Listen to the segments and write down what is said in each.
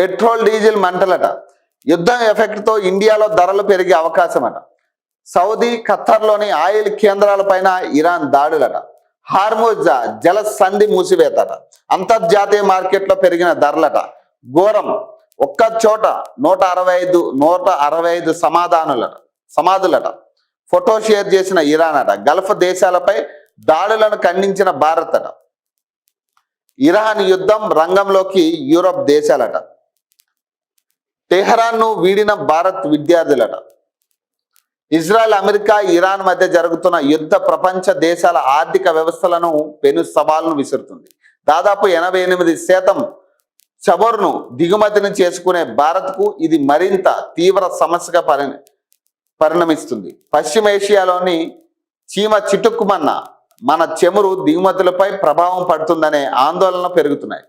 Petrol diesel మంటలట. యుద్ధం ఎఫెక్ట్తో ఇండియాలో ధరలు పెరిగే అవకాశం అట. సౌదీ ఖత్తర్లోని ఆయిల్ కేంద్రాలపైన ఇరాన్ దాడులట. హార్మోజ్ జల సంధి మూసివేతట. అంతర్జాతీయ మార్కెట్లో పెరిగిన ధరలట. ఘోరం, ఒక్క చోట 165 సమాధులట. ఫోటో షేర్ చేసిన ఇరాన్ అట. గల్ఫ్ దేశాలపై దాడులను ఖండించిన భారత్ అట. ఇరాన్ యుద్ధం రంగంలోకి యూరప్ దేశాలట. టెహరాన్ను వీడిన భారత్ విద్యార్థులట. ఇజ్రాయెల్, అమెరికా, ఇరాన్ మధ్య జరుగుతున్న యుద్ధ ప్రపంచ దేశాల ఆర్థిక వ్యవస్థలను పెను సవాళ్లను విసురుతుంది. దాదాపు 88% చమురును దిగుమతిని చేసుకునే భారత్కు ఇది మరింత తీవ్ర సమస్యగా పరిణమిస్తుంది. పశ్చిమేషియాలోని చీమ చిటుక్కుమన్న మన చమురు దిగుమతులపై ప్రభావం పడుతుందనే ఆందోళనలు పెరుగుతున్నాయి.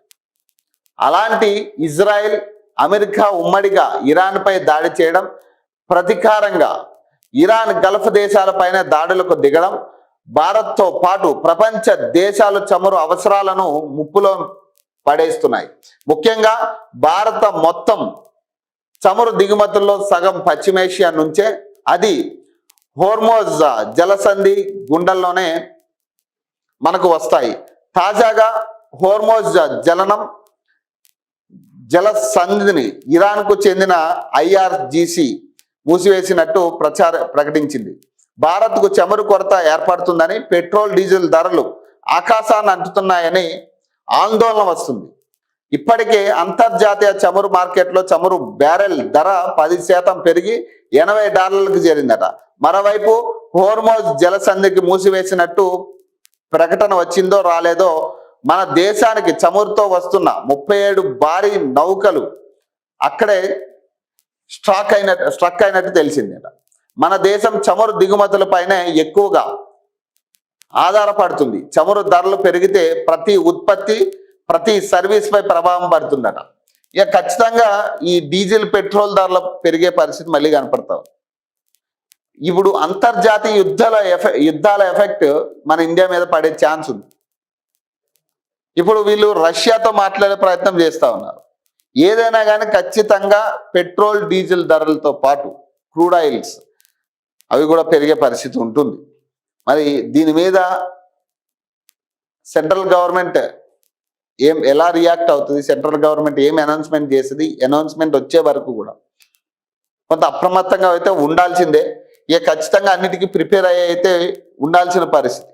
అలాంటి ఇజ్రాయెల్, అమెరికా ఉమ్మడిగా ఇరాన్పై దాడి చేయడం, ప్రతీకారంగా ఇరాన్ గల్ఫ్ దేశాలపైన దాడులకు దిగడం భారత్తో పాటు ప్రపంచ దేశాలు చమురు అవసరాలను ముప్పులో పడేస్తున్నాయి. ముఖ్యంగా భారత మొత్తం చమురు దిగుమతుల్లో సగం పశ్చిమేషియా నుంచే, అది హోర్మోజ్ జలసంధి గుండెల్లోనే మనకు వస్తాయి. తాజాగా హోర్మోజ్ జలసంధిని ఇరాన్కు చెందిన IRGC మూసివేసినట్టు ప్రకటించింది. భారత్కు చమురు కొరత ఏర్పడుతుందని, పెట్రోల్ డీజిల్ ధరలు ఆకాశాన్ని అంటుతున్నాయని ఆందోళన వస్తుంది. ఇప్పటికే అంతర్జాతీయ చమురు మార్కెట్లో చమురు బ్యారెల్ ధర 10% పెరిగి $80లకు చేరిందట. మరోవైపు హోర్మోజ్ జలసంధికి మూసివేసినట్టు ప్రకటన వచ్చిందో రాలేదో, మన దేశానికి చమురుతో వస్తున్న 37 భారీ నౌకలు అక్కడే స్ట్రక్ అయినట్టు తెలిసిందట. మన దేశం చమురు దిగుమతులపైనే ఎక్కువగా ఆధారపడుతుంది. చమురు ధరలు పెరిగితే ప్రతి ఉత్పత్తి, ప్రతి సర్వీస్ పై ప్రభావం పడుతుందట. ఇక ఖచ్చితంగా ఈ డీజిల్, పెట్రోల్ ధరలు పెరిగే పరిస్థితి మళ్ళీ కనపడతాం. ఇప్పుడు అంతర్జాతీయ యుద్ధాల ఎఫెక్ట్ మన ఇండియా మీద పడే ఛాన్స్ ఉంది. ఇప్పుడు వీళ్ళు రష్యాతో మాట్లాడే ప్రయత్నం చేస్తూ ఉన్నారు. ఏదైనా కానీ ఖచ్చితంగా పెట్రోల్, డీజిల్ ధరలతో పాటు క్రూడ్ ఆయిల్స్ అవి కూడా పెరిగే పరిస్థితి ఉంటుంది. మరి దీని మీద సెంట్రల్ గవర్నమెంట్ ఎలా రియాక్ట్ అవుతుంది, సెంట్రల్ గవర్నమెంట్ ఏం అనౌన్స్మెంట్ చేస్తుంది, అనౌన్స్మెంట్ వచ్చే వరకు కూడా కొంత అప్రమత్తంగా అయితే ఉండాల్సిందే. ఇక ఖచ్చితంగా అన్నిటికీ ప్రిపేర్ అయ్యి అయితే ఉండాల్సిన పరిస్థితి.